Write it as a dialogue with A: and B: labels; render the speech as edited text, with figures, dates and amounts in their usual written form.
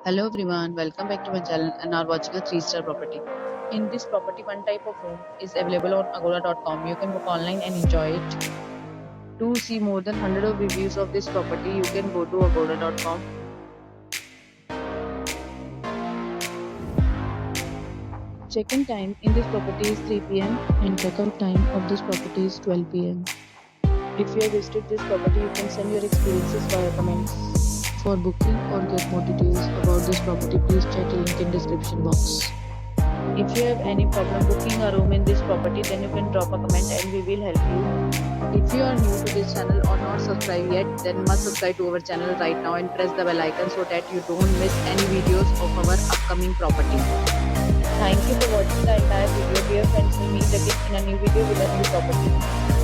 A: Hello everyone, welcome back to my channel and are watching a 3-star property. In this property, one type of room is available on agoda.com. You can book online and enjoy it. To see more than 100 of reviews of this property, you can go to agoda.com. Check-in time in this property is 3 p.m. and check-out time of this property is 12 p.m. If you have visited this property, you can send your experiences via comments. For booking or get more details about this property, please check the link in description box. If you have any problem booking a room in this property, then you can drop a comment and we will help you. If you are new to this channel or not subscribed yet, then must subscribe to our channel right now and press the bell icon so that you don't miss any videos of our upcoming property. Thank you for watching the entire video. Dear friends, we meet again in a new video with a new property.